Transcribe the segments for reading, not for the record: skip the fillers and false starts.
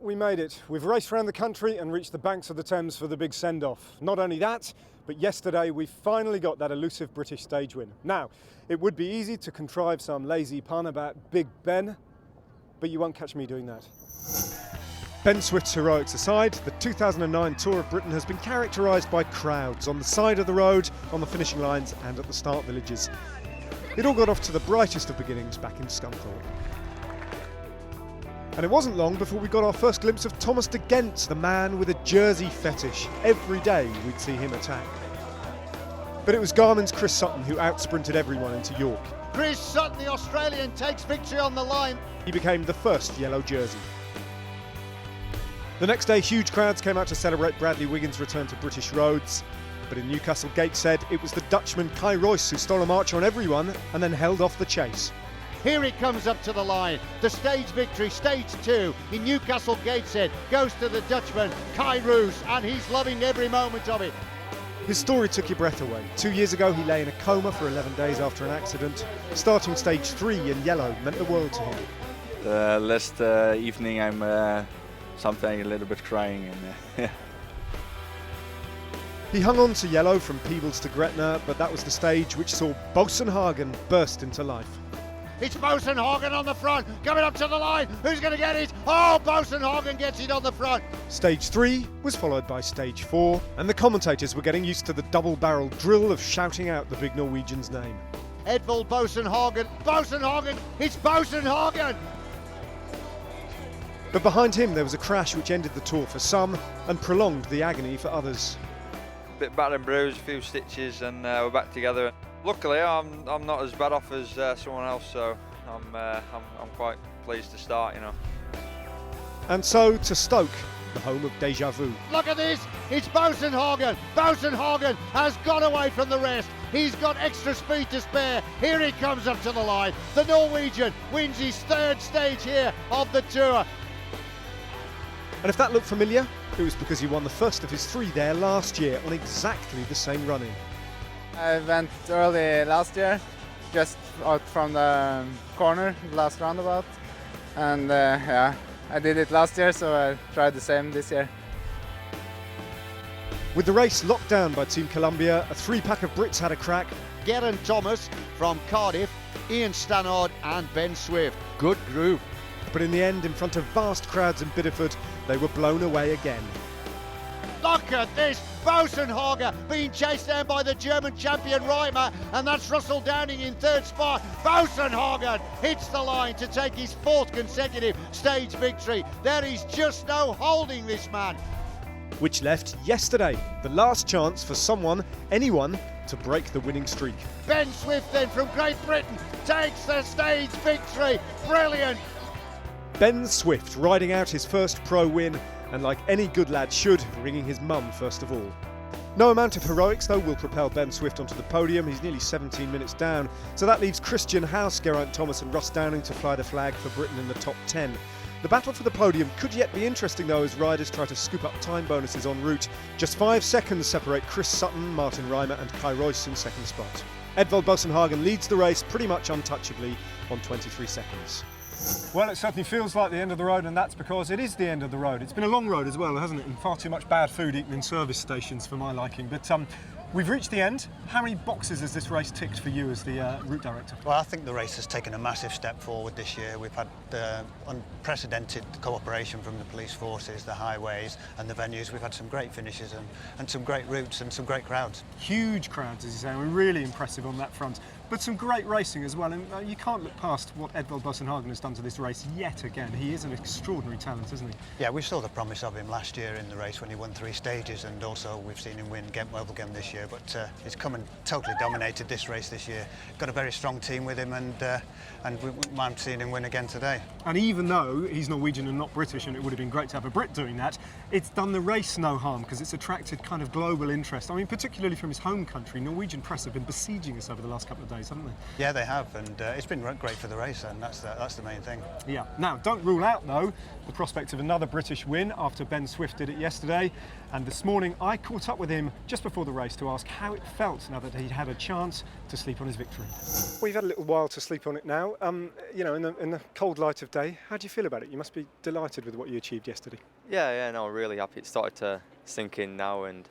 we made it. We've raced around the country and reached the banks of the Thames for the big send-off. Not only that, but yesterday we finally got that elusive British stage win. Now, it would be easy to contrive some lazy pun about Big Ben, but you won't catch me doing that. Ben Swift's heroics aside, the 2009 Tour of Britain has been characterised by crowds on the side of the road, on the finishing lines and at the start villages. It all got off to the brightest of beginnings back in Scunthorpe. And it wasn't long before we got our first glimpse of Thomas de Gendt, the man with a jersey fetish. Every day we'd see him attack. But it was Garmin's Chris Sutton who outsprinted everyone into York. Chris Sutton, the Australian, takes victory on the line. He became the first yellow jersey. The next day, huge crowds came out to celebrate Bradley Wiggins' return to British roads. But in Newcastle, Gateshead, it was the Dutchman Kai Royce who stole a march on everyone and then held off the chase. Here he comes up to the line. The stage victory, stage 2 in Newcastle Gateshead, goes to the Dutchman Kai Royce, and he's loving every moment of it. His story took your breath away. 2 years ago, he lay in a coma for 11 days after an accident. Starting stage 3 in yellow meant the world to him. Last evening, I'm something a little bit crying. And, He hung on to yellow from Peebles to Gretna, but that was the stage which saw Boasson-Hagen burst into life. It's Boasson-Hagen on the front, coming up to the line. Who's going to get it? Oh, Boasson-Hagen gets it on the front. Stage 3 was followed by stage 4, and the commentators were getting used to the double-barrel drill of shouting out the big Norwegian's name. Edvald Boasson-Hagen, Boasson-Hagen, it's Boasson-Hagen! But behind him there was a crash which ended the tour for some and prolonged the agony for others. a bit battered and bruised, a few stitches, and we're back together. Luckily, I'm not as bad off as someone else, so I'm quite pleased to start, you know. And so to Stoke, the home of Deja Vu. Look at this, it's Boasson-Hagen. Boasson-Hagen has got away from the rest. He's got extra speed to spare. Here he comes up to the line. The Norwegian wins his third stage here of the tour. And if that looked familiar, it was because he won the first of his 3 there last year on exactly the same run-in. I went early last year, just out from the corner, last roundabout. And yeah, I did it last year, so I tried the same this year. With the race locked down by Team Columbia, a 3-pack of Brits had a crack. Geraint Thomas from Cardiff, Ian Stannard and Ben Swift. Good group. But in the end, in front of vast crowds in Bideford, they were blown away again. Look at this, Boasson-Hagen being chased down by the German champion Reimer, and that's Russell Downing in third spot. Boasson-Hagen hits the line to take his 4th consecutive stage victory. There is just no holding this man. Which left yesterday the last chance for anyone, to break the winning streak. Ben Swift then from Great Britain takes the stage victory. Brilliant. Ben Swift riding out his first pro win, and like any good lad should, ringing his mum first of all. No amount of heroics though will propel Ben Swift onto the podium. He's nearly 17 minutes down, so that leaves Christian House, Geraint Thomas and Russ Downing to fly the flag for Britain in the top 10. The battle for the podium could yet be interesting though, as riders try to scoop up time bonuses en route. Just 5 seconds separate Chris Sutton, Martin Reimer and Kai Royce in 2nd spot. Edvald Boasson-Hagen leads the race pretty much untouchably on 23 seconds. Well, it certainly feels like the end of the road, and that's because it is the end of the road. It's been a long road as well, hasn't it? And far too much bad food eaten in service stations for my liking. But we've reached the end. How many boxes has this race ticked for you as the route director? Well, I think the race has taken a massive step forward this year. We've had unprecedented cooperation from the police forces, the highways and the venues. We've had some great finishes and some great routes and some great crowds. Huge crowds, as you say. We're really impressive on that front. But some great racing as well, and you can't look past what Edvald Boasson-Hagen has done to this race yet again. He is an extraordinary talent, isn't he? Yeah, we saw the promise of him last year in the race when he won 3 stages, and also we've seen him win Ghent-Wevelgem this year, but he's come and totally dominated this race this year. Got a very strong team with him, and I'm seeing him win again today. And even though he's Norwegian and not British, and it would have been great to have a Brit doing that, it's done the race no harm because it's attracted kind of global interest. I mean, particularly from his home country. Norwegian press have been besieging us over the last couple of days. days, haven't they? Yeah, they have, and it's been great for the race, and that's the main thing. Yeah. Now, don't rule out, though, the prospect of another British win after Ben Swift did it yesterday. And this morning, I caught up with him just before the race to ask how it felt now that he'd had a chance to sleep on his victory. Well, you've had a little while to sleep on it now. You know, in the cold light of day, how do you feel about it? You must be delighted with what you achieved yesterday. Yeah, no, really happy. It started to sink in now, and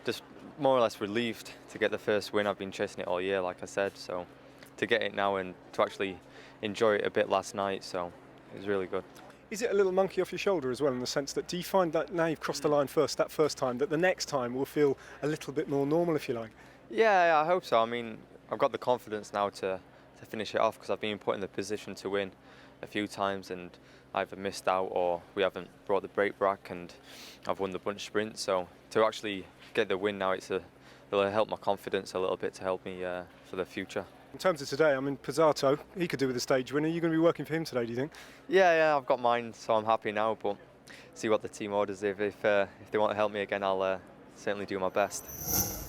just more or less relieved to get the first win. I've been chasing it all year, like I said, so to get it now and to actually enjoy it a bit last night, so it was really good. Is it a little monkey off your shoulder as well, in the sense that do you find that now you've crossed the line that first time, that the next time will feel a little bit more normal, if you like? Yeah, I hope so. I mean, I've got the confidence now to finish it off, because I've been put in the position to win a few times and either missed out or we haven't brought the brake back, and I've won the bunch sprint. So to actually get the win now, it'll help my confidence a little bit to help me for the future. In terms of today, I mean, Pizzato, he could do with a stage win. Are you going to be working for him today, do you think? Yeah, I've got mine, so I'm happy now, but see what the team orders. If they want to help me again, I'll certainly do my best.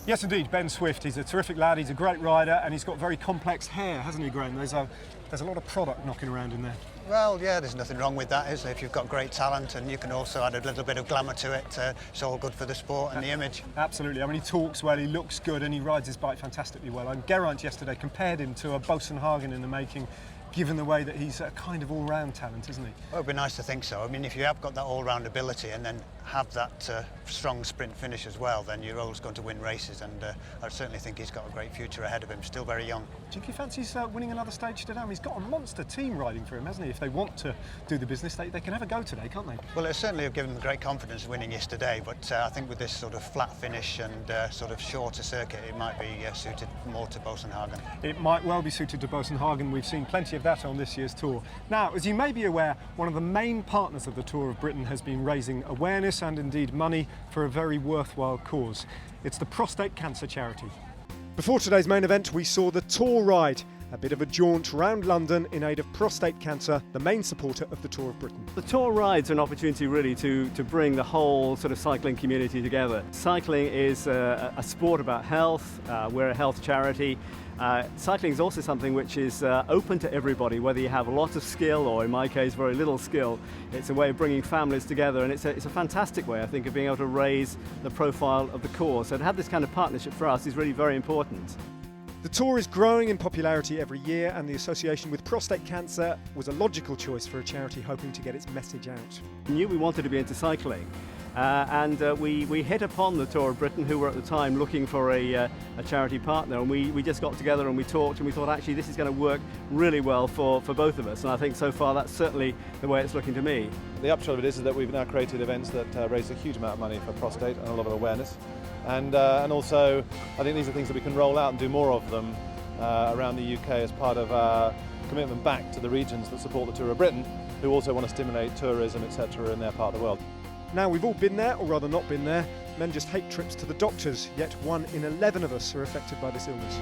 Yes, indeed, Ben Swift. He's a terrific lad, he's a great rider, and he's got very complex hair, hasn't he, Graham? There's a lot of product knocking around in there. Well, yeah, there's nothing wrong with that, is there? If you've got great talent and you can also add a little bit of glamour to it, it's all good for the sport and the image. Absolutely. I mean, he talks well, he looks good, and he rides his bike fantastically well. And Geraint yesterday compared him to a Boasson-Hagen in the making, given the way that he's a kind of all-round talent, isn't he? Well, it'd be nice to think so. I mean, if you have got that all-round ability and then have that strong sprint finish as well, then you're always going to win races, and I certainly think he's got a great future ahead of him, still very young. Do you think he fancies winning another stage today? I mean, he's got a monster team riding for him, hasn't he? If they want to do the business, they can have a go today, can't they? Well, it certainly have given him great confidence winning yesterday, but I think with this sort of flat finish and sort of shorter circuit, it might be suited more to Boasson-Hagen. It might well be suited to Boasson-Hagen. We've seen plenty of that on this year's Tour. Now, as you may be aware, one of the main partners of the Tour of Britain has been raising awareness and indeed money for a very worthwhile cause. It's the prostate cancer charity. Before today's main event, we saw the Tour Ride, a bit of a jaunt round London in aid of prostate cancer, the main supporter of the Tour of Britain. The Tour Ride's an opportunity really to bring the whole sort of cycling community together. Cycling is a sport about health. We're a health charity. Cycling is also something which is open to everybody, whether you have a lot of skill or, in my case, very little skill. It's a way of bringing families together, and it's a fantastic way, I think, of being able to raise the profile of the cause. So to have this kind of partnership for us is really very important. The Tour is growing in popularity every year, and the association with prostate cancer was a logical choice for a charity hoping to get its message out. We knew we wanted to be into cycling, and we hit upon the Tour of Britain, who were at the time looking for a charity partner, and we just got together and we talked, and we thought actually this is going to work really well for both of us, and I think so far that's certainly the way it's looking to me. The upshot of it is that we've now created events that raise a huge amount of money for prostate and a lot of awareness. And also, I think these are things that we can roll out and do more of them around the UK as part of our commitment back to the regions that support the Tour of Britain, who also want to stimulate tourism, etc. in their part of the world. Now, we've all been there, or rather not been there. Men just hate trips to the doctors, yet 1 in 11 of us are affected by this illness.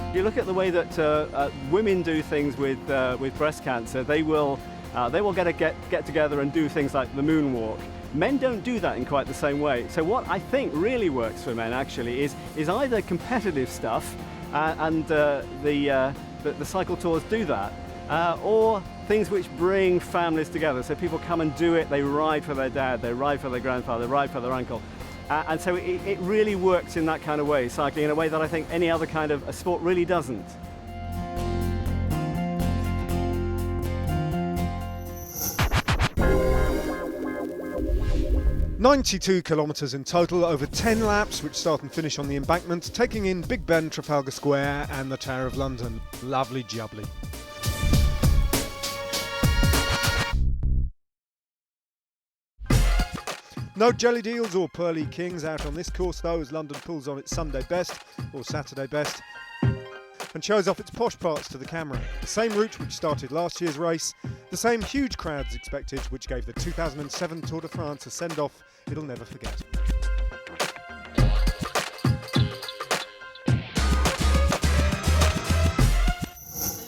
If you look at the way that women do things with breast cancer, they will get together and do things like the moonwalk. Men don't do that in quite the same way. So what I think really works for men actually is either competitive stuff, and the cycle tours do that, or things which bring families together. So people come and do it, they ride for their dad, they ride for their grandfather, they ride for their uncle. And so it really works in that kind of way, cycling in a way that I think any other kind of a sport really doesn't. 92 kilometres in total, over 10 laps which start and finish on the embankment, taking in Big Ben, Trafalgar Square and the Tower of London. Lovely jubbly. No jelly deals or pearly kings out on this course though, as London pulls on its Sunday best, or Saturday best, and shows off its posh parts to the camera. The same route which started last year's race, the same huge crowds expected which gave the 2007 Tour de France a send-off it'll never forget.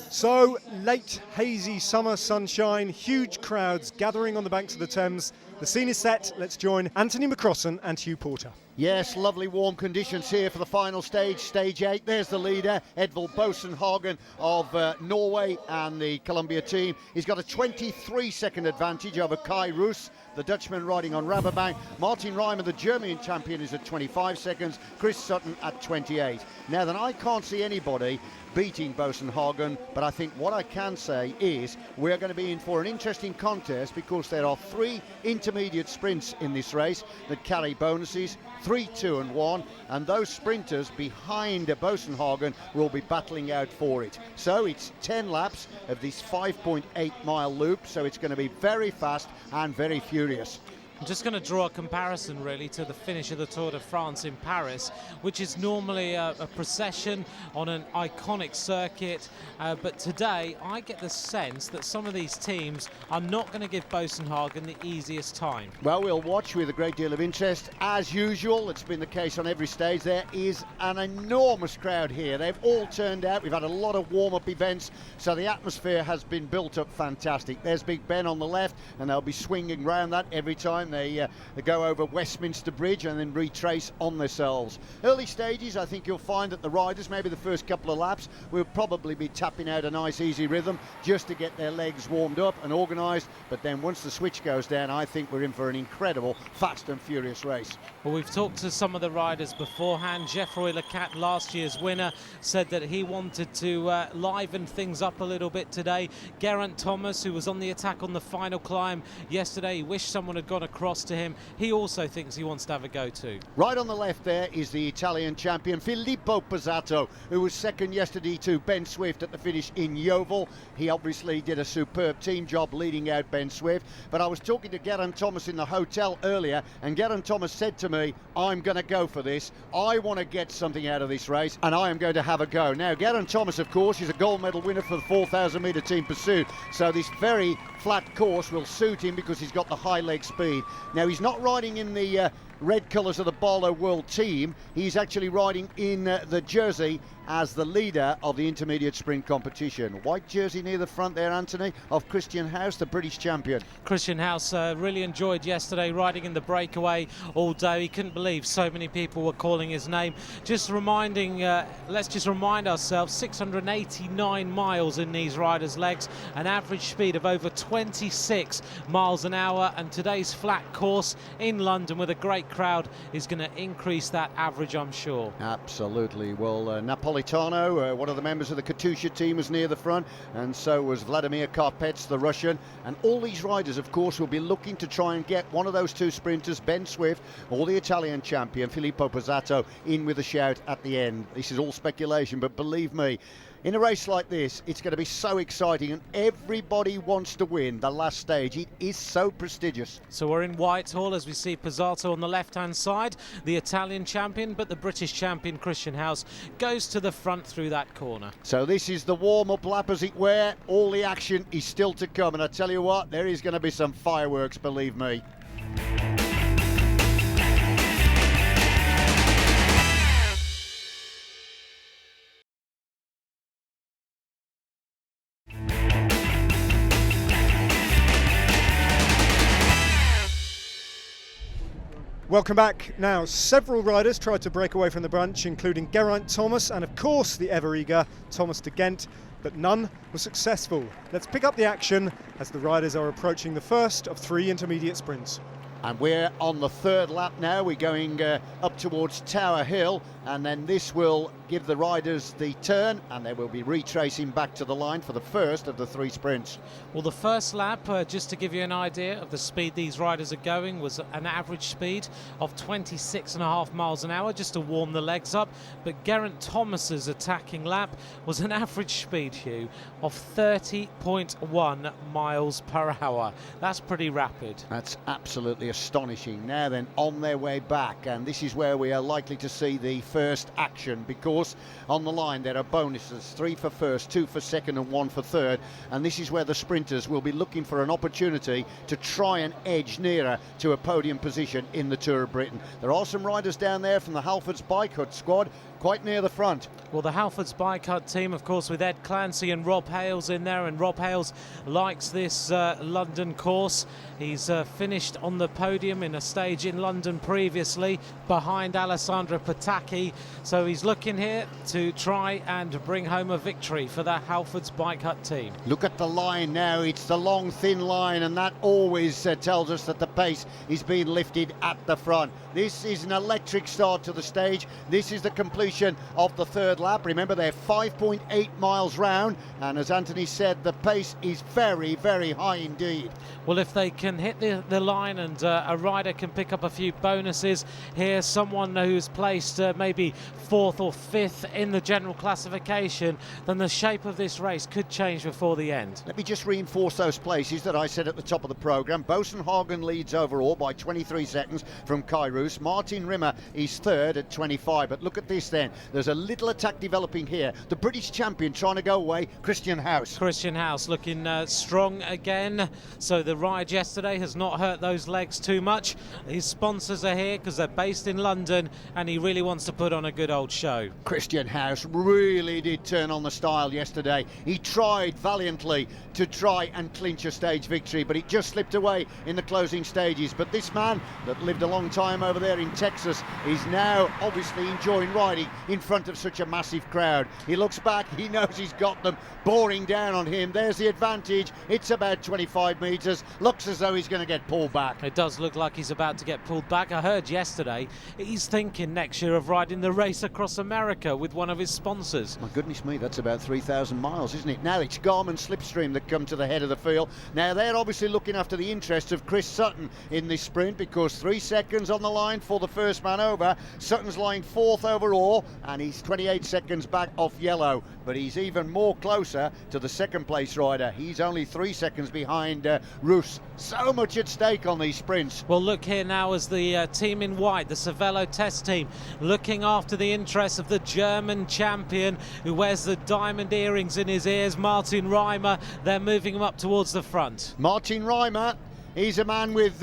So, late hazy summer sunshine, huge crowds gathering on the banks of the Thames, The scene is set. Let's join Anthony McCrossan and Hugh Porter. Yes, lovely warm conditions here for the final stage, stage 8. There's the leader, Edvald Boasson Hagen of Norway and the Columbia team. He's got a 23-second advantage over Kai Roos, the Dutchman riding on Rabobank. Martin Reimer, the German champion, is at 25 seconds. Chris Sutton at 28. Now then, I can't see anybody beating Boasson Hagen, but I think what I can say is we're going to be in for an interesting contest because there are 3 intermediate sprints in this race that carry bonuses, 3, 2 and 1, and those sprinters behind Boasson Hagen will be battling out for it. So it's 10 laps of this 5.8 mile loop, so it's going to be very fast and very furious. I'm just going to draw a comparison really to the finish of the Tour de France in Paris, which is normally a procession on an iconic circuit, but today I get the sense that some of these teams are not going to give Boasson Hagen the easiest time. Well, we'll watch with a great deal of interest. As usual, it's been the case on every stage. There is an enormous crowd here. They've all turned out. We've had a lot of warm-up events, so the atmosphere has been built up fantastic. There's Big Ben on the left, and they'll be swinging around that every time they go over Westminster Bridge and then retrace on themselves. Early stages, I think you'll find that the riders, maybe the first couple of laps, will probably be tapping out a nice easy rhythm just to get their legs warmed up and organised, but then once the switch goes down, I think we're in for an incredible fast and furious race. Well, we've talked to some of the riders beforehand. Geoffroy Lecat, last year's winner, said that he wanted to liven things up a little bit today. Geraint Thomas, who was on the attack on the final climb yesterday, he wished someone had gone across to him. He also thinks he wants to have a go too. Right on the left there is the Italian champion Filippo Pozzato, who was second yesterday to Ben Swift at the finish in Yeovil. He obviously did a superb team job leading out Ben Swift, but I was talking to Geraint Thomas in the hotel earlier, and Geraint Thomas said to me, I'm going to go for this. I want to get something out of this race, and I am going to have a go. Now, Geraint Thomas, of course, is a gold medal winner for the 4,000 metre team pursuit, so this very flat course will suit him because he's got the high leg speed. Now, he's not riding in the red colours of the Barlow World team. He's actually riding in the jersey as the leader of the intermediate sprint competition. White jersey near the front there, Anthony, of Christian House, the British champion. Christian House really enjoyed yesterday riding in the breakaway all day. He couldn't believe so many people were calling his name. Just reminding, let's just remind ourselves, 689 miles in these riders' legs, an average speed of over 26 miles an hour, and today's flat course in London with a great crowd is going to increase that average, I'm sure. Absolutely. Well, Napolitano, one of the members of the Katusha team, was near the front, and so was Vladimir Karpets, the Russian. And all these riders, of course, will be looking to try and get one of those 2 sprinters, Ben Swift or the Italian champion, Filippo Pozzato, in with a shout at the end. This is all speculation, but believe me, in a race like this, it's going to be so exciting, and everybody wants to win the last stage. It is so prestigious. So we're in Whitehall as we see Pozzato on the left-hand side, the Italian champion, but the British champion Christian House goes to the front through that corner. So this is the warm-up lap, as it were. All the action is still to come, and I tell you what, there is going to be some fireworks, believe me. Welcome back. Now, several riders tried to break away from the bunch, including Geraint Thomas and, of course, the ever-eager Thomas de Gendt, but none was successful. Let's pick up the action as the riders are approaching the first of 3 intermediate sprints. And we're on the 3rd lap now. We're going up towards Tower Hill, and then this will give the riders the turn, and they will be retracing back to the line for the first of the 3 sprints. Well, the first lap, just to give you an idea of the speed these riders are going, was an average speed of 26.5 miles an hour, just to warm the legs up. But Geraint Thomas's attacking lap was an average speed, Hugh, of 30.1 miles per hour. That's pretty rapid. That's absolutely astonishing. Now then, on their way back, and this is where we are likely to see the first action, because on the line there are bonuses, 3 for first, 2 for second and 1 for third, and this is where the sprinters will be looking for an opportunity to try and edge nearer to a podium position in the Tour of Britain. There are some riders down there from the Halfords Bike Hut squad quite near the front. Well, the Halfords Bike Hut team, of course, with Ed Clancy and Rob Hales in there, and Rob Hales likes this London course. He's finished on the podium in a stage in London previously behind Alessandro Patacchi, so he's looking here to try and bring home a victory for the Halfords Bike Hut team. Look at the line now, it's the long thin line, and that always tells us that the pace is being lifted at the front. This is an electric start to the stage. This is the completion of the third lap. Remember, they're 5.8 miles round, and as Anthony said, the pace is very, very high indeed. Well, if they can hit the line and a rider can pick up a few bonuses here, someone who's placed maybe 4th or 5th in the general classification, then the shape of this race could change before the end. Let me just reinforce those places that I said at the top of the programme. Boasson-Hagen leads overall by 23 seconds from Kai Roos. Martin Rimmer is third at 25, but look at this then. There's a little attack developing here. The British champion trying to go away, Christian House. Christian House looking strong again, so the ride yesterday has not hurt those legs too much. His sponsors are here because they're based in London, and he really wants to put on a good old show. Christian House really did turn on the style yesterday. He tried valiantly to try and clinch a stage victory, but it just slipped away in the closing stages. But this man that lived a long time over there in Texas is now obviously enjoying riding in front of such a massive crowd. He looks back, he knows he's got them boring down on him. There's the advantage. It's about 25 metres. Looks as though he's going to get pulled back. It does look like he's about to get pulled back. I heard yesterday he's thinking next year of riding the Race Across America with one of his sponsors. My goodness me, that's about 3,000 miles, isn't it? Now it's Garmin Slipstream that come to the head of the field. Now they're obviously looking after the interests of Chris Sutton in this sprint, because 3 seconds on the line for the first man over. Sutton's lying 4th overall, and he's 28 seconds back off yellow, but he's even more closer to the second place rider. He's only 3 seconds behind Roos. So much at stake on these sprints. Well, look here now as the team in white, the Cervelo test team, looking after the interests of the German champion who wears the diamond earrings in his ears, Martin Reimer. They're moving him up towards the front. Martin Reimer, he's a man with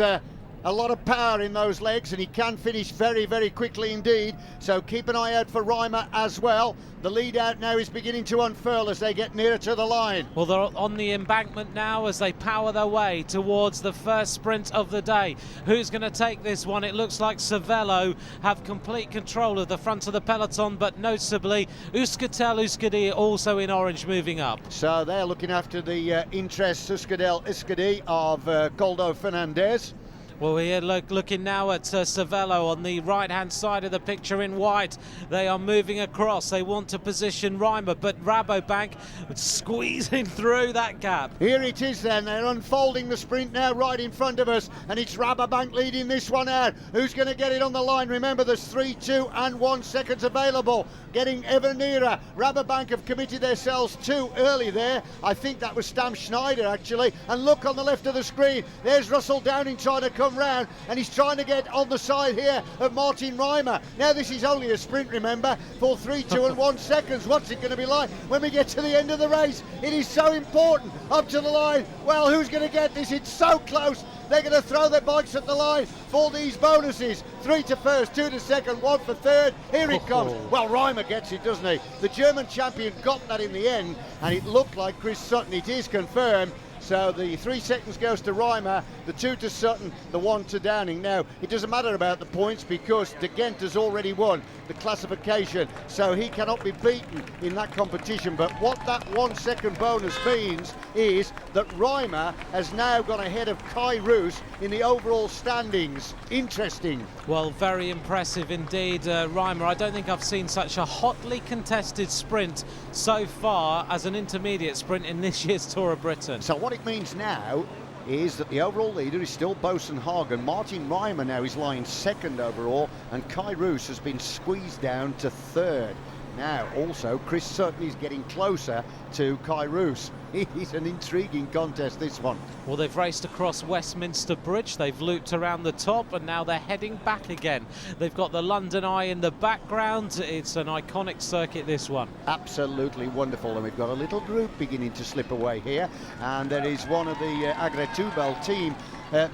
a lot of power in those legs, and he can finish very, very quickly indeed. So keep an eye out for Reimer as well. The lead out now is beginning to unfurl as they get nearer to the line. Well, they're on the embankment now as they power their way towards the first sprint of the day. Who's going to take this one? It looks like Cervelo have complete control of the front of the peloton, but noticeably Euskaltel-Euskadi also in orange moving up. So they're looking after the interests Euskaltel-Euskadi of Goldo Fernandez. Well, we're looking now at Cervelo on the right-hand side of the picture in white. They are moving across. They want to position Reimer, but Rabobank squeezing through that gap. Here it is then. They're unfolding the sprint now right in front of us, and it's Rabobank leading this one out. Who's going to get it on the line? Remember, there's 3, 2 and 1 seconds available. Getting ever nearer. Rabobank have committed themselves too early there. I think that was Stam Schneider actually. And look on the left of the screen. There's Russell Downing trying to come round, and he's trying to get on the side here of Martin Reimer. Now this is only a sprint, remember, for 3, 2 and 1 seconds. What's it going to be like when we get to the end of the race? It is so important. Up to the line. Well, who's going to get this? It's so close. They're going to throw their bikes at the line for these bonuses. 3 to first, 2 to second, 1 for third. Here it comes. Well, Reimer gets it, doesn't he? The German champion got that in the end, and it looked like Chris Sutton. It is confirmed. So the 3 seconds goes to Reimer, the 2 to Sutton, the 1 to Downing. Now, it doesn't matter about the points because De Gent has already won the classification, so he cannot be beaten in that competition. But what that 1 second bonus means is that Reimer has now gone ahead of Kai Roos in the overall standings. Interesting. Well, very impressive indeed, Reimer. I don't think I've seen such a hotly contested sprint so far as an intermediate sprint in this year's Tour of Britain. So what it means now is that the overall leader is still Boasson-Hagen. Martin Reimer now is lying second overall, and Kai Roos has been squeezed down to third. Now, also, Chris Sutton is getting closer to Kai Roos. It's an intriguing contest, this one. Well, they've raced across Westminster Bridge, they've looped around the top, and now they're heading back again. They've got the London Eye in the background. It's an iconic circuit, this one. Absolutely wonderful, and we've got a little group beginning to slip away here, and there is one of the Agretubel team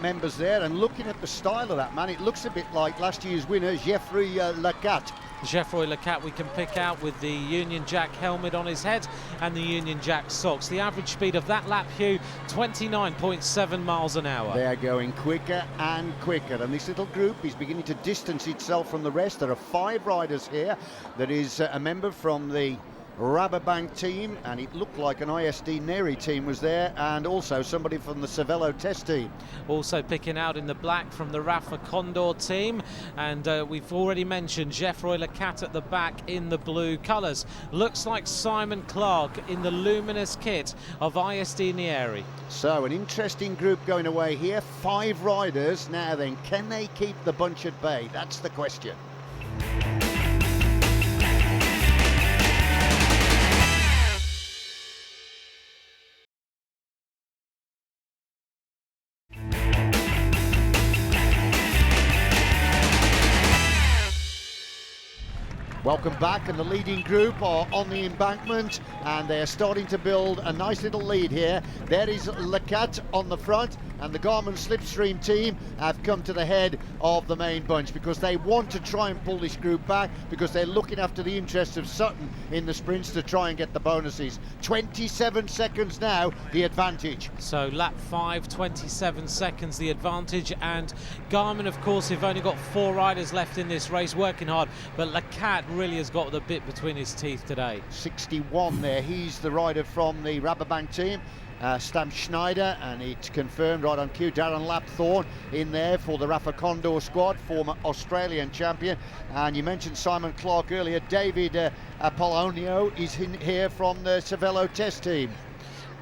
members there, and looking at the style of that man, it looks a bit like last year's winner, Geoffrey Lacat. Geoffroy Lacat we can pick out with the Union Jack helmet on his head and the Union Jack socks. The average speed of that lap, Hugh, 29.7 miles an hour. They are going quicker and quicker, and this little group is beginning to distance itself from the rest. There are 5 riders here. There is a member from the Rabobank team, and it looked like an ISD Neri team was there, and also somebody from the Cervelo test team. Also picking out in the black from the Rafa Condor team, and we've already mentioned Geoffroy Lacat at the back in the blue colours. Looks like Simon Clark in the luminous kit of ISD Neri. So an interesting group going away here. 5 riders. Now then, can they keep the bunch at bay? That's the question. Welcome back, and the leading group are on the embankment, and they're starting to build a nice little lead here. There is Lacat on the front, and the Garmin Slipstream team have come to the head of the main bunch because they want to try and pull this group back, because they're looking after the interests of Sutton in the sprints to try and get the bonuses. 27 seconds now, the advantage. So lap 5, 27 seconds the advantage, and Garmin, of course, have only got 4 riders left in this race, working hard, but Lacat really has got the bit between his teeth today. 61 there, he's the rider from the Rabobank team. Stam Schneider, and it's confirmed right on cue, Darren Lapthorne in there for the Rafa Condor squad, former Australian champion. And you mentioned Simon Clark earlier. David Apollonio is in here from the Cervelo test team.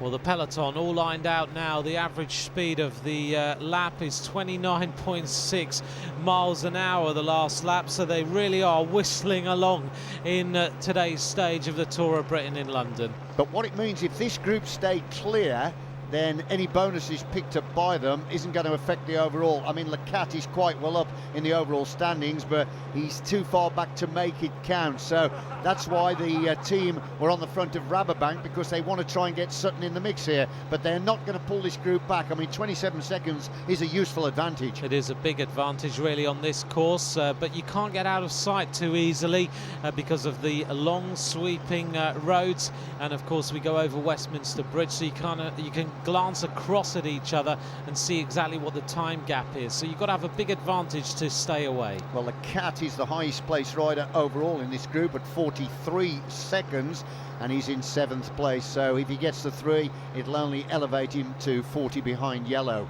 Well, the peloton all lined out now. The average speed of the lap is 29.6 miles an hour the last lap, so they really are whistling along in today's stage of the Tour of Britain in London. But what it means, if this group stay clear, then any bonuses picked up by them isn't going to affect the overall. I mean, Lacat is quite well up in the overall standings, but he's too far back to make it count. So that's why the team were on the front of Rabobank, because they want to try and get Sutton in the mix here, but they're not going to pull this group back. I mean, 27 seconds is a useful advantage. It is a big advantage really on this course, but you can't get out of sight too easily because of the long sweeping roads, and of course we go over Westminster Bridge, so you can glance across at each other and see exactly what the time gap is, so you've got to have a big advantage to stay away. Well, the Cat is the highest placed rider overall in this group at 43 seconds, and he's in 7th place, so if he gets the 3, it'll only elevate him to 40 behind Yellow.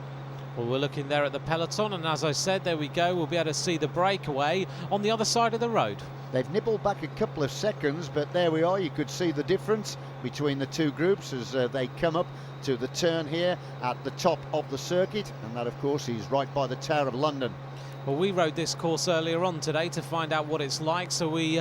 Well, we're looking there at the peloton, and as I said, there we go, we'll be able to see the breakaway on the other side of the road. They've nibbled back a couple of seconds, but there we are. You could see the difference between the two groups as they come up to the turn here at the top of the circuit, and that of course is right by the Tower of London. Well, we rode this course earlier on today to find out what it's like, so we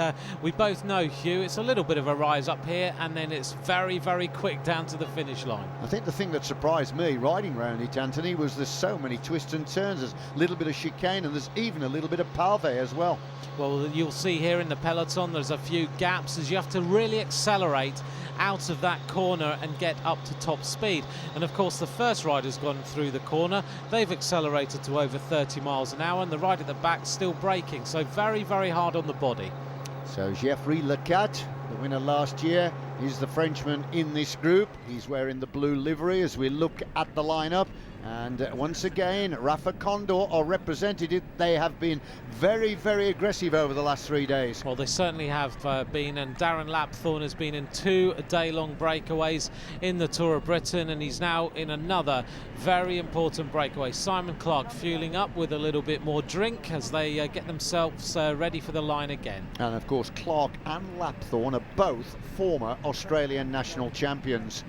both know, Hugh, it's a little bit of a rise up here, and then it's very, very quick down to the finish line. I think the thing that surprised me riding around it, Anthony, was there's so many twists and turns. There's a little bit of chicane, and there's even a little bit of pave as well. Well, you'll see here in the peloton there's a few gaps as you have to really accelerate out of that corner and get up to top speed. And of course the first rider's gone through the corner, they've accelerated to over 30 miles an hour, and the rider at the back still braking, so very, very hard on the body. So Geoffrey Lacat, the winner last year, is the Frenchman in this group. He's wearing the blue livery as we look at the lineup. And once again, Rafa Condor are represented. They have been very, very aggressive over the last 3 days. Well, they certainly have been, and Darren Lapthorne has been in 2 day-long breakaways in the Tour of Britain, and he's now in another very important breakaway. Simon Clark fueling up with a little bit more drink as they get themselves ready for the line again. And of course, Clark and Lapthorne are both former Australian national champions.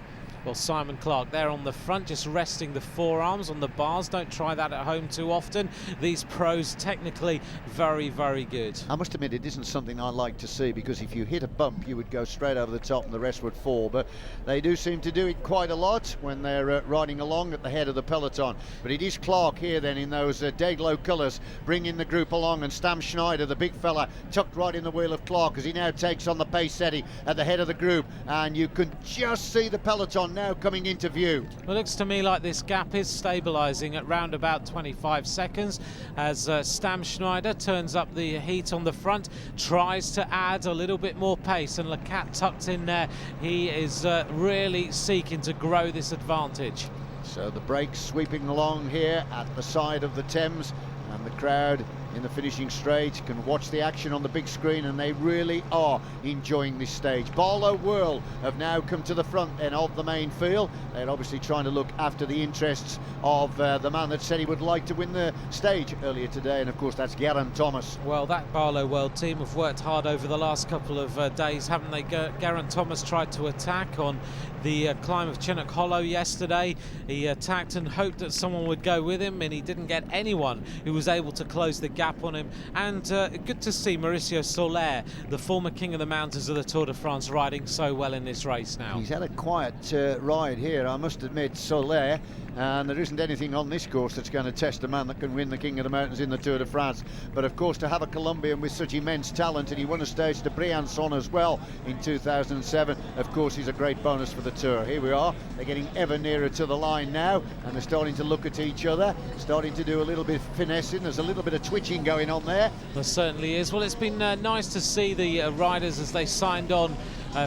Well, Simon Clark there on the front, just resting the forearms on the bars. Don't try that at home too often. These pros technically very, very good. I must admit, it isn't something I like to see, because if you hit a bump, you would go straight over the top and the rest would fall. But they do seem to do it quite a lot when they're riding along at the head of the peloton. But it is Clark here then in those Dayglow colours, bringing the group along, and Stam Schneider, the big fella, tucked right in the wheel of Clark as he now takes on the pace setter at the head of the group, and you can just see the peloton now coming into view. Well, it looks to me like this gap is stabilising at round about 25 seconds as Stam Schneider turns up the heat on the front, tries to add a little bit more pace, and Lecat tucked in there. He is really seeking to grow this advantage. So the brakes sweeping along here at the side of the Thames, and the crowd in the finishing straight can watch the action on the big screen, and they really are enjoying this stage. Barlow Whirl have now come to the front then of the main field. They're obviously trying to look after the interests of the man that said he would like to win the stage earlier today, and of course that's Geraint Thomas. Well, that Barlow World team have worked hard over the last couple of days, haven't they? Geraint Thomas tried to attack on the climb of Chinook Hollow yesterday. He attacked and hoped that someone would go with him, and he didn't get anyone who was able to close the gap on him. And good to see Mauricio Soler, the former king of the mountains of the Tour de France, riding so well in this race now. He's had a quiet ride here, I must admit, Soler, and there isn't anything on this course that's going to test a man that can win the King of the Mountains in the Tour de France. But of course, to have a Colombian with such immense talent, and he won a stage to Briançon as well in 2007, of course he's a great bonus for the Tour. Here we are, they're getting ever nearer to the line now, and they're starting to look at each other, starting to do a little bit of finessing. There's a little bit of twitching going on there. There certainly is. Well, it's been nice to see the riders as they signed on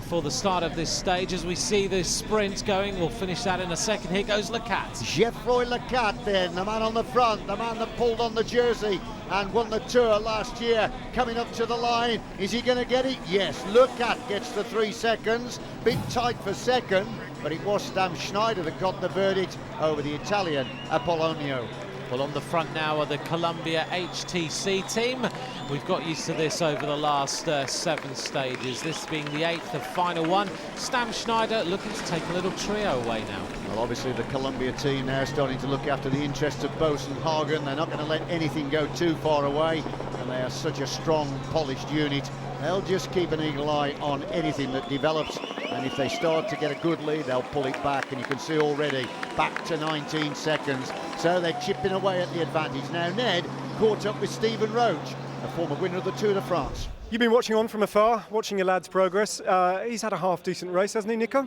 for the start of this stage. As we see the sprint going, we'll finish that in a second. Here goes Lecat. Geoffroy Lecat then, the man on the front, the man that pulled on the jersey and won the Tour last year, coming up to the line. Is he going to get it? Yes, Lecat gets the 3 seconds. Bit tight for second, but it was Stam Schneider that got the verdict over the Italian Apollonio. Well, on the front now are the Columbia HTC team. We've got used to this over the last 7 stages, this being the 8th, the final one. Stam Schneider looking to take a little trio away now. Well, obviously the Columbia team now starting to look after the interests of Boasson-Hagen. They're not going to let anything go too far away, and they are such a strong, polished unit. They'll just keep an eagle eye on anything that develops, and if they start to get a good lead, they'll pull it back, and you can see already back to 19 seconds. So they're chipping away at the advantage. Now Ned caught up with Stephen Roach, a former winner of the Tour de France. You've been watching on from afar, watching your lad's progress. He's had a half-decent race, hasn't he, Nico?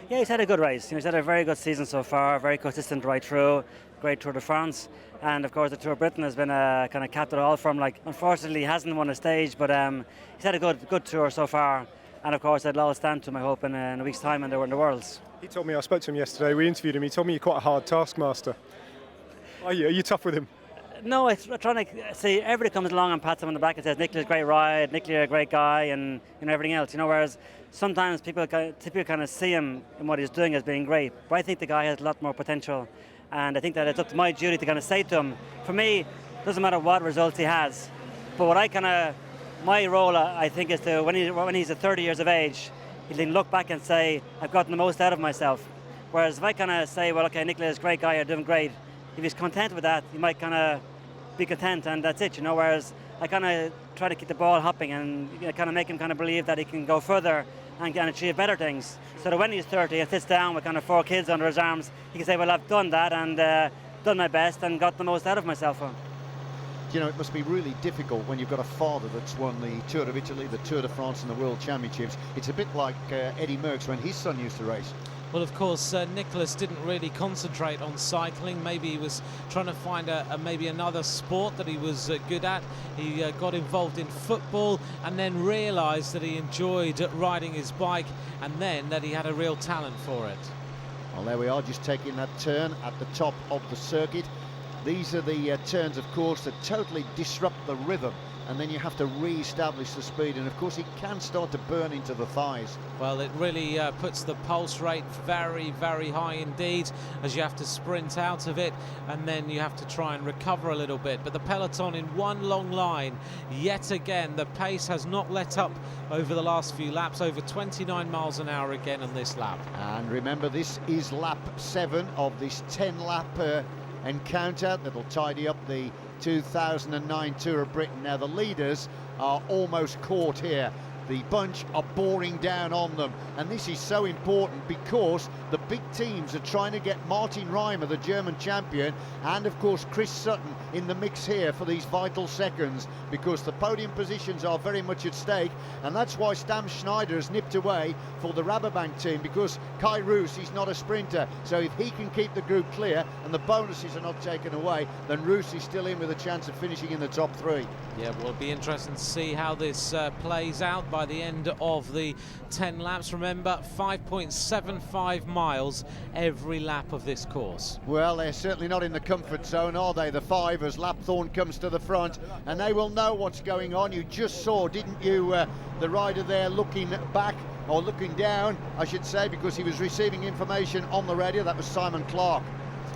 Yeah, he's had a good race. He's had a very good season so far, very consistent right through, great Tour de France. And of course the Tour of Britain has been kind of capped it all from, like, unfortunately he hasn't won a stage, but he's had a good tour so far. And of course I'd all stand to him, I hope, in a week's time when they're in the Worlds. He told me, I spoke to him yesterday, we interviewed him, he told me you're quite a hard taskmaster. Are you tough with him? No, I'm trying to see, everybody comes along and pats him on the back and says, Nicola's a great ride, Nicola a great guy, and everything else, whereas sometimes people kind of see him and what he's doing as being great. But I think the guy has a lot more potential, and I think that it's up to my duty to kind of say to him, for me, it doesn't matter what results he has, but what my role, I think, is to, when he's 30 years of age, he can look back and say, I've gotten the most out of myself. Whereas if I kind of say, well, okay, Nicola is a great guy, you're doing great, if he's content with that, he might kind of be content, and that's it, whereas I kind of try to keep the ball hopping and kind of make him kind of believe that he can go further and achieve better things. So that when he's 30 and sits down with kind of 4 kids under his arms, he can say, well, I've done that and done my best and got the most out of myself. It must be really difficult when you've got a father that's won the Tour of Italy, the Tour de France and the World Championships. It's a bit like Eddie Merckx when his son used to race. Well, of course, Nicholas didn't really concentrate on cycling. Maybe he was trying to find maybe another sport that he was good at. He got involved in football and then realised that he enjoyed riding his bike, and then that he had a real talent for it. Well, there we are, just taking that turn at the top of the circuit. These are the turns, of course, that totally disrupt the rhythm and then you have to re-establish the speed, and of course it can start to burn into the thighs. Well, it really puts the pulse rate very, very high indeed, as you have to sprint out of it and then you have to try and recover a little bit. But the peloton in one long line, yet again, the pace has not let up over the last few laps, over 29 miles an hour again on this lap. And remember, this is lap 7 of this 10-lap encounter that'll tidy up the 2009 Tour of Britain. Now the leaders are almost caught here. The bunch are boring down on them, and this is so important because the big teams are trying to get Martin Reimer, the German champion, and of course Chris Sutton in the mix here for these vital seconds, because the podium positions are very much at stake, and that's why Stam Schneider has nipped away for the Rabobank team, because Kai Roos is not a sprinter, so if he can keep the group clear and the bonuses are not taken away, then Roos is still in with a chance of finishing in the top 3. Yeah, well, it'll be interesting to see how this plays out by the end of the 10 laps. Remember, 5.75 miles every lap of this course. Well, they're certainly not in the comfort zone, are they, the 5, as Lapthorne comes to the front, and they will know what's going on. You just saw, didn't you, the rider there looking back, or looking down, I should say, because he was receiving information on the radio. That was Simon Clark.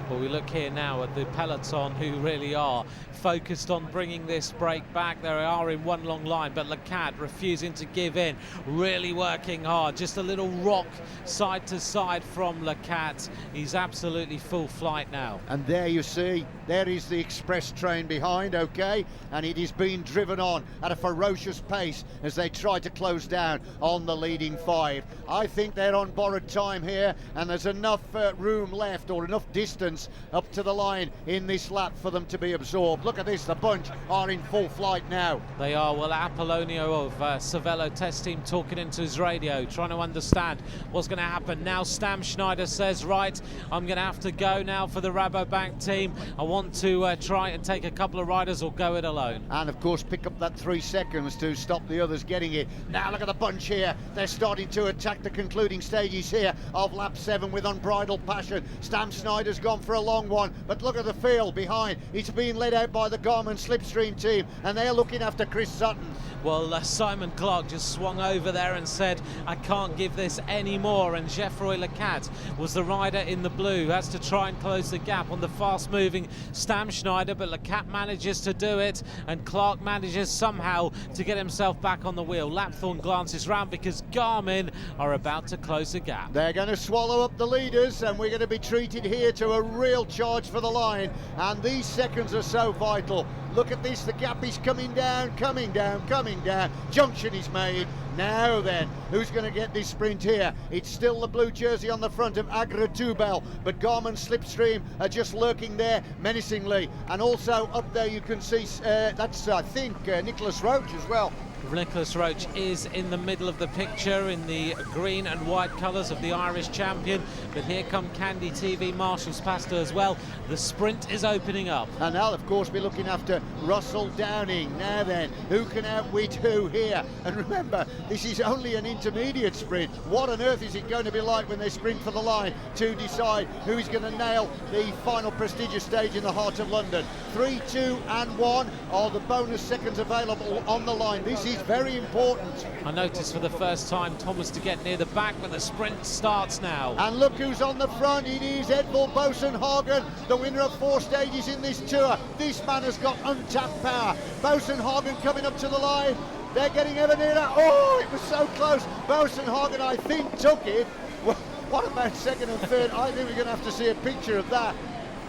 Well, we look here now at the peloton, who really are focused on bringing this break back. They are in one long line, but Lecat refusing to give in, really working hard. Just a little rock side to side from Lecat. He's absolutely full flight now. And there you see, there is the express train behind, okay, and it is being driven on at a ferocious pace as they try to close down on the leading 5. I think they're on borrowed time here, and there's enough room left, or enough distance up to the line in this lap for them to be absorbed. Look at this, the bunch are in full flight now. They are. Well, Apollonio of Cervelo test team talking into his radio, trying to understand what's going to happen. Now Stam Schneider says, right, I'm going to have to go now for the Rabobank team. I want to try and take a couple of riders or go it alone. And of course pick up that 3 seconds to stop the others getting it. Now look at the bunch here. They're starting to attack the concluding stages here of lap 7 with unbridled passion. Stam Schneider's gone for a long one, but look at the field behind. It's being led out by the Garmin Slipstream team, and they're looking after Chris Sutton. Well, Simon Clark just swung over there and said, I can't give this anymore, and Geoffroy Lecat was the rider in the blue who has to try and close the gap on the fast-moving Stam Schneider, but Lecat manages to do it, and Clark manages somehow to get himself back on the wheel. Lapthorne glances round because Garmin are about to close the gap. They're going to swallow up the leaders, and we're going to be treated here to a real charge for the line, and these seconds are so vital. Look at this, the gap is coming down, coming down, coming down. Junction is made. Now then, who's going to get this sprint here? It's still the blue jersey on the front of Agra Tubel, but Garmin Slipstream are just lurking there menacingly. And also up there you can see, that's I think Nicholas Roach as well. Nicholas Roach is in the middle of the picture in the green and white colours of the Irish champion, but here come Candy TV marshals past her as well. The sprint is opening up. And they'll of course be looking after Russell Downing. Now then, who can outwit who here? And remember, this is only an intermediate sprint. What on earth is it going to be like when they sprint for the line to decide who's going to nail the final prestigious stage in the heart of London? 3, 2 and 1 are the bonus seconds available on the line. This is very important. I noticed for the first time Thomas to get near the back, but the sprint starts now. And look who's on the front. It is Edvald Boasson-Hagen, the winner of 4 stages in this tour. This man has got untapped power. Boasson-Hagen coming up to the line. They're getting ever nearer. Oh, it was so close. Boasson-Hagen, I think, took it. Well, what about second and third? I think we're going to have to see a picture of that.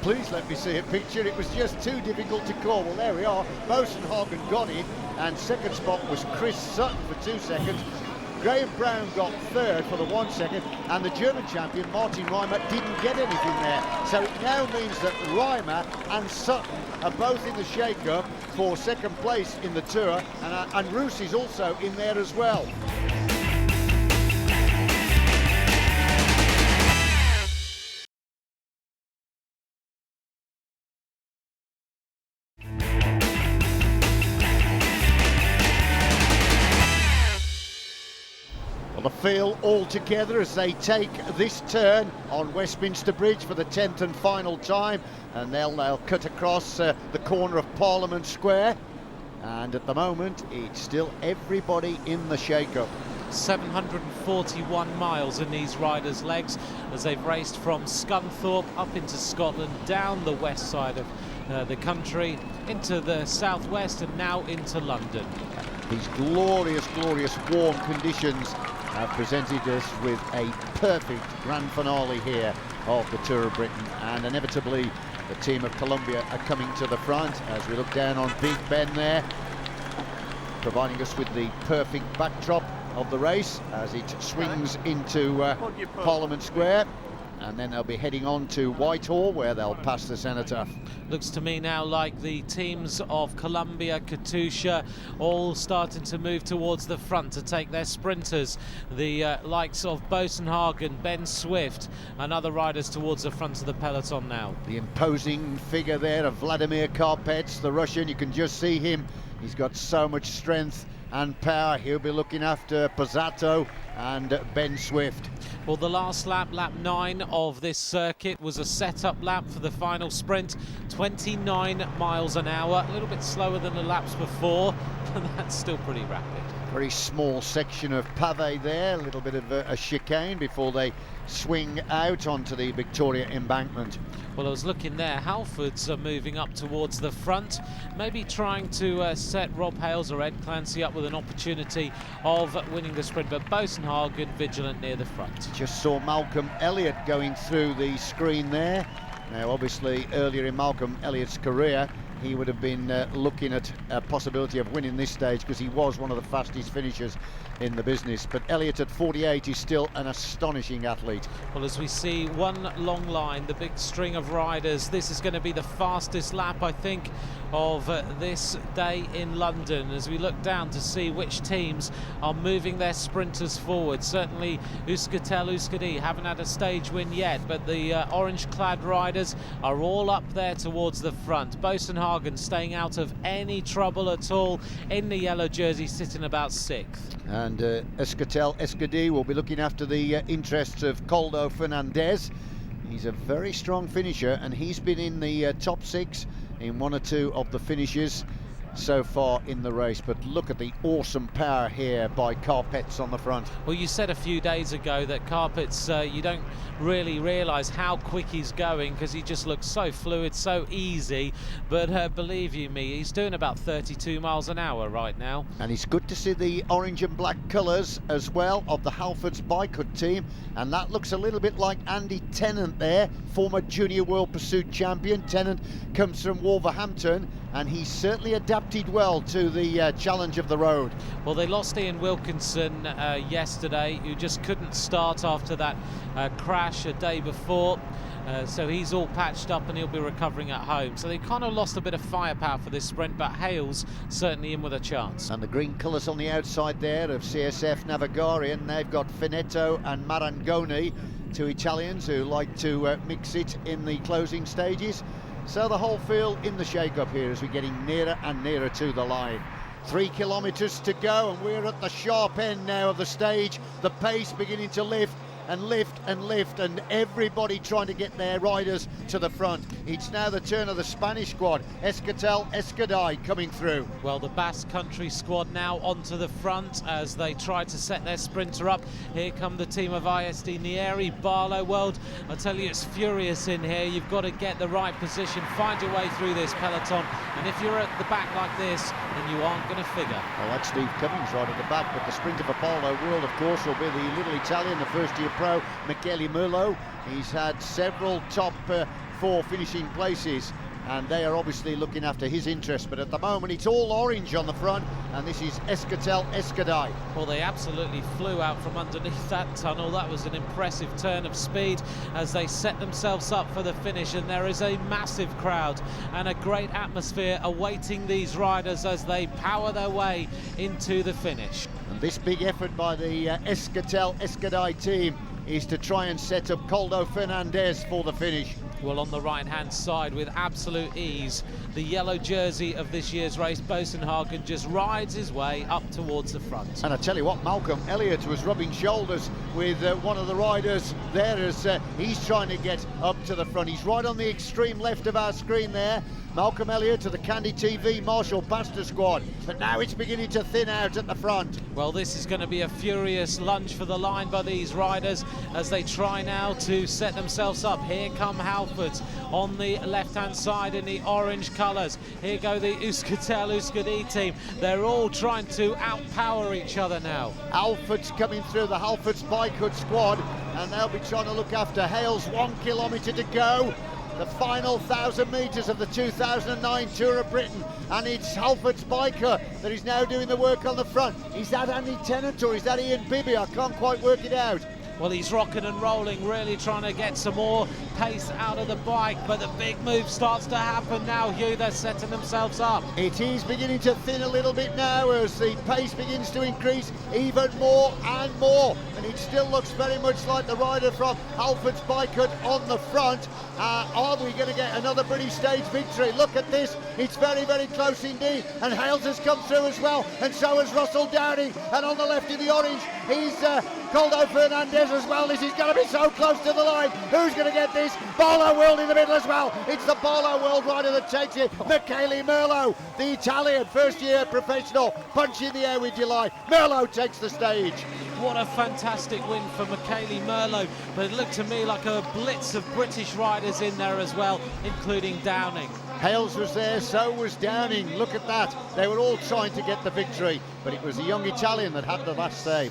Please let me see a picture. It was just too difficult to call. Well, there we are. Boasson-Hagen got it, and second spot was Chris Sutton for 2 seconds. Graham Brown got third for the 1 second, and the German champion Martin Reimer didn't get anything there. So it now means that Reimer and Sutton are both in the shake-up for second place in the tour, and Roos is also in there as well. The feel all together as they take this turn on Westminster Bridge for the 10th and final time, and they'll cut across the corner of Parliament Square. And at the moment, it's still everybody in the shake-up. 741 miles in these riders' legs as they've raced from Scunthorpe up into Scotland, down the west side of the country, into the southwest, and now into London. These glorious, glorious warm conditions have presented us with a perfect grand finale here of the Tour of Britain, and inevitably the team of Columbia are coming to the front as we look down on Big Ben there, providing us with the perfect backdrop of the race as it swings into Parliament Square, and then they'll be heading on to Whitehall where they'll pass the Cenotaph. Looks to me now like the teams of Columbia, Katusha, all starting to move towards the front to take their sprinters. The likes of Bosenhagen, Ben Swift, and other riders towards the front of the peloton now. The imposing figure there of Vladimir Karpets, the Russian, you can just see him. He's got so much strength and power. He'll be looking after Pozzato and Ben Swift. Well, the last lap, lap 9 of this circuit, was a set-up lap for the final sprint. 29 miles an hour, a little bit slower than the laps before, but that's still pretty rapid. Very small section of pave there, a little bit of a chicane before they swing out onto the Victoria Embankment. Well, I was looking there, Halfords are moving up towards the front, maybe trying to set Rob Hales or Ed Clancy up with an opportunity of winning the sprint, but Bosenhagen vigilant near the front. Just saw Malcolm Elliott going through the screen there. Now, obviously, earlier in Malcolm Elliott's career, he would have been looking at a possibility of winning this stage because he was one of the fastest finishers in the business. But Elliott at 48 is still an astonishing athlete. Well, as we see one long line, the big string of riders, this is going to be the fastest lap, I think, of this day in London, as we look down to see which teams are moving their sprinters forward. Certainly Euskaltel-Euskadi haven't had a stage win yet, but the orange-clad riders are all up there towards the front. Bosenhagen staying out of any trouble at all in the yellow jersey, sitting about 6th. And Euskaltel-Euskadi will be looking after the interests of Koldo Fernandez. He's a very strong finisher, and he's been in the top 6 in 1 or 2 of the finishes so far in the race. But look at the awesome power here by Karpets on the front. Well, you said a few days ago that Karpets, you don't really realise how quick he's going because he just looks so fluid, so easy, but believe you me, he's doing about 32 miles an hour right now. And it's good to see the orange and black colours as well of the Halfords Bike team, and that looks a little bit like Andy Tennant there, former Junior World Pursuit champion. Tennant comes from Wolverhampton, and he's certainly adapted well to the challenge of the road. Well, they lost Ian Wilkinson yesterday, who just couldn't start after that crash a day before. So he's all patched up and he'll be recovering at home. So they kind of lost a bit of firepower for this sprint, but Hales certainly in with a chance. And the green colours on the outside there of CSF Navigarian, they've got Finetto and Marangoni, 2 Italians who like to mix it in the closing stages. So the whole field in the shake-up here as we're getting nearer and nearer to the line. 3 kilometres to go, and we're at the sharp end now of the stage. The pace beginning to lift and lift and lift, and everybody trying to get their riders to the front. It's now the turn of the Spanish squad. Euskaltel-Euskadi coming through. Well, the Basque Country squad now onto the front as they try to set their sprinter up. Here come the team of ISD Nieri, Barlow World. I tell you, it's furious in here. You've got to get the right position, find your way through this peloton, and if you're at the back like this, then you aren't going to figure. Well, that's Steve Cummings right at the back, but the sprinter for Barlow World, of course, will be the little Italian, the first-year pro, Michele Murlo. He's had several top 4 finishing places, and they are obviously looking after his interests, but at the moment it's all orange on the front, and this is Euskaltel-Euskadi. Well, they absolutely flew out from underneath that tunnel. That was an impressive turn of speed as they set themselves up for the finish, and there is a massive crowd and a great atmosphere awaiting these riders as they power their way into the finish. And this big effort by the Euskaltel-Euskadi team is to try and set up Koldo Fernandez for the finish. Well, on the right-hand side, with absolute ease, the yellow jersey of this year's race, Bosenhagen, just rides his way up towards the front. And I tell you what, Malcolm Elliott was rubbing shoulders with one of the riders there as he's trying to get up to the front. He's right on the extreme left of our screen there, Malcolm Elliott to the Candy TV Marshall Baxter squad. But now it's beginning to thin out at the front. Well, this is going to be a furious lunge for the line by these riders as they try now to set themselves up. Here come Halfords on the left-hand side in the orange colours. Here go the Euskaltel-Euskadi team. They're all trying to outpower each other now. Halfords coming through, the Halfords Bike Hut squad, and they'll be trying to look after Hales. 1 kilometre to go. The final 1,000 metres of the 2009 Tour of Britain, and it's Halfords Biker that is now doing the work on the front. Is that Andy Tennant or is that Ian Bibby? I can't quite work it out. Well, he's rocking and rolling, really trying to get some more pace out of the bike, but the big move starts to happen now, Hugh. They're setting themselves up. It is beginning to thin a little bit now as the pace begins to increase even more and more, and it still looks very much like the rider from Halfords Bike Hut on the front. Are we going to get another British stage victory? Look at this, it's very, very close indeed, and Hales has come through as well, and so has Russell Downing, and on the left in the orange, he's Coldo Fernandez as well. This is going to be so close to the line. Who's going to get this? Barlow World in the middle as well. It's the Barlow World rider that takes it. Michele Merlo, the Italian first-year professional. Punch in the air with your line. Merlo takes the stage. What a fantastic win for Michele Merlo, but it looked to me like a blitz of British riders in there as well, including Downing. Hales was there, so was Downing. Look at that. They were all trying to get the victory, but it was the young Italian that had the last say.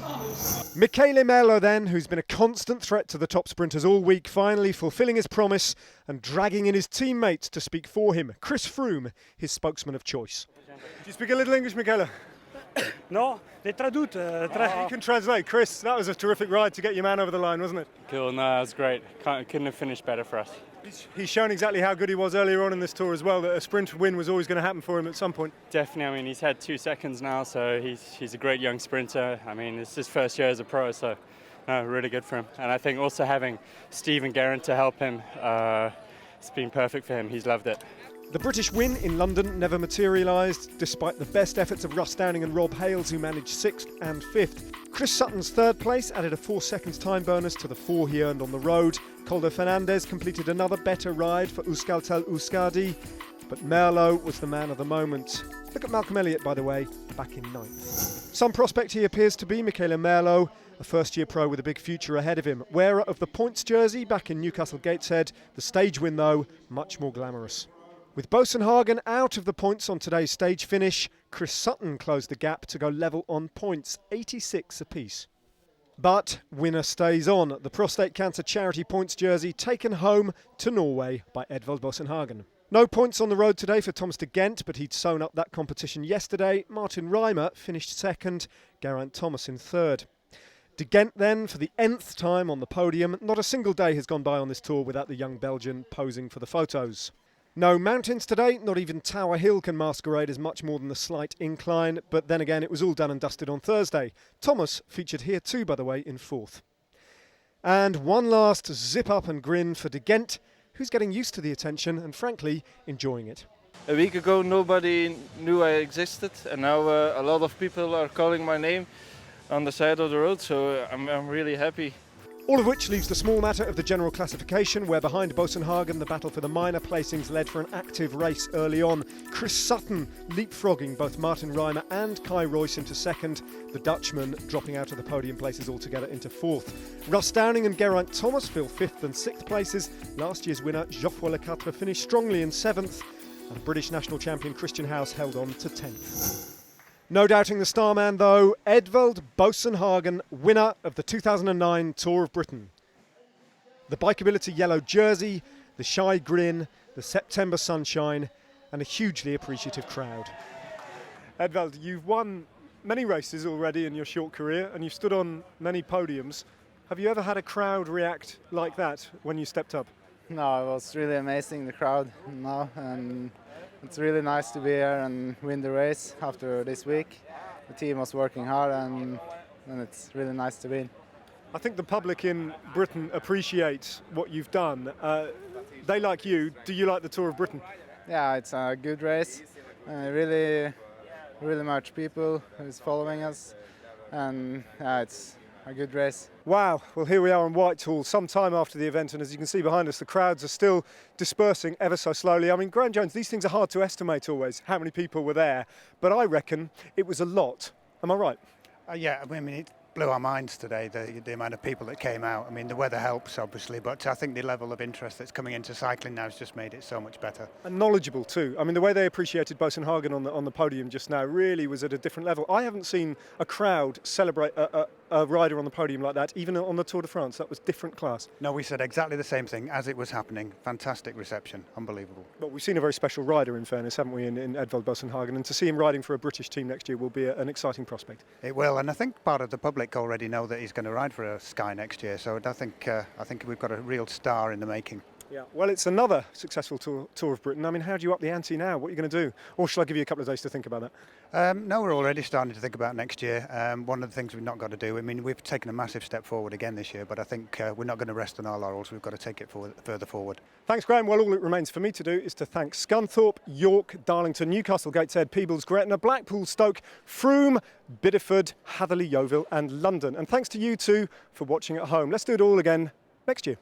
Michele Merlo then, who's been a constant threat to the top sprinters all week, finally fulfilling his promise and dragging in his teammates to speak for him. Chris Froome, his spokesman of choice. Do you speak a little English, Michele? No, they traduce. You can translate. Chris, that was a terrific ride to get your man over the line, wasn't it? Cool, no, that was great. Couldn't have finished better for us. He's shown exactly how good he was earlier on in this tour as well, that a sprint win was always going to happen for him at some point. Definitely, I mean, he's had 2 seconds now, so he's a great young sprinter. I mean, it's his first year as a pro, so no, really good for him. And I think also having Stephen Guerin to help him, it's been perfect for him. He's loved it. The British win in London never materialised, despite the best efforts of Russ Downing and Rob Hales, who managed 6th and 5th. Chris Sutton's 3rd place added a 4 seconds time bonus to the 4 he earned on the road. Coldo Fernandez completed another better ride for Euskaltel-Euskadi, but Merlo was the man of the moment. Look at Malcolm Elliott, by the way, back in 9th. Some prospect he appears to be, Michele Merlo, a first-year pro with a big future ahead of him. Wearer of the points jersey back in Newcastle Gateshead, the stage win, though, much more glamorous. With Boasson-Hagen out of the points on today's stage finish, Chris Sutton closed the gap to go level on points, 86 apiece. But winner stays on, the prostate cancer charity points jersey taken home to Norway by Edvald Boasson-Hagen. No points on the road today for Thomas de Gent, but he'd sewn up that competition yesterday. Martin Reimer finished 2nd, Geraint Thomas in 3rd. De Gent then, for the nth time on the podium. Not a single day has gone by on this tour without the young Belgian posing for the photos. No mountains today, not even Tower Hill can masquerade as much more than a slight incline, but then again it was all done and dusted on Thursday. Thomas featured here too, by the way, in 4th. And one last zip up and grin for de Gent, who's getting used to the attention and frankly enjoying it. A week ago nobody knew I existed, and now a lot of people are calling my name on the side of the road, so I'm really happy. All of which leaves the small matter of the general classification, where behind Boasson-Hagen the battle for the minor placings led for an active race early on. Chris Sutton leapfrogging both Martin Reimer and Kai Royce into 2nd, the Dutchman dropping out of the podium places altogether into 4th. Russ Downing and Geraint Thomas fill 5th and 6th places. Last year's winner Geoffroy Lecatre finished strongly in 7th, and British national champion Christian House held on to 10th. No doubting the starman though, Edvald Boasson-Hagen, winner of the 2009 Tour of Britain. The Bikeability yellow jersey, the shy grin, the September sunshine, and a hugely appreciative crowd. Edvald, you've won many races already in your short career and you've stood on many podiums. Have you ever had a crowd react like that when you stepped up? No, it was really amazing, the crowd now, and it's really nice to be here and win the race after this week. The team was working hard and it's really nice to win. I think the public in Britain appreciate what you've done. They like you. Do you like the Tour of Britain? Yeah, it's a good race. Really much people is following us, and it's a good race. Wow, well here we are on Whitehall some time after the event, and as you can see behind us the crowds are still dispersing ever so slowly. I mean, Graham Jones, these things are hard to estimate always, how many people were there, but I reckon it was a lot. Am I right? Yeah, I mean, it blew our minds today, the amount of people that came out. I mean, the weather helps, obviously, but I think the level of interest that's coming into cycling now has just made it so much better. And knowledgeable too. I mean, the way they appreciated Boasson Hagen on the podium just now really was at a different level. I haven't seen a crowd celebrate a rider on the podium like that, even on the Tour de France. That was different class. No, we said exactly the same thing as it was happening. Fantastic reception, unbelievable. But we've seen a very special rider, in fairness, haven't we, in Edvald Boasson Hagen, and to see him riding for a British team next year will be an exciting prospect. It will, and I think part of the public already know that he's going to ride for a Sky next year, so I think we've got a real star in the making. Yeah, well, it's another successful tour of Britain. I mean, how do you up the ante now? What are you going to do? Or shall I give you a couple of days to think about that? No, we're already starting to think about next year. One of the things we've not got to do, I mean, we've taken a massive step forward again this year, but I think we're not going to rest on our laurels. We've got to take it further forward. Thanks, Graham. Well, all it remains for me to do is to thank Scunthorpe, York, Darlington, Newcastle, Gateshead, Peebles, Gretna, Blackpool, Stoke, Frome, Bideford, Hatherley, Yeovil and London. And thanks to you too for watching at home. Let's do it all again next year.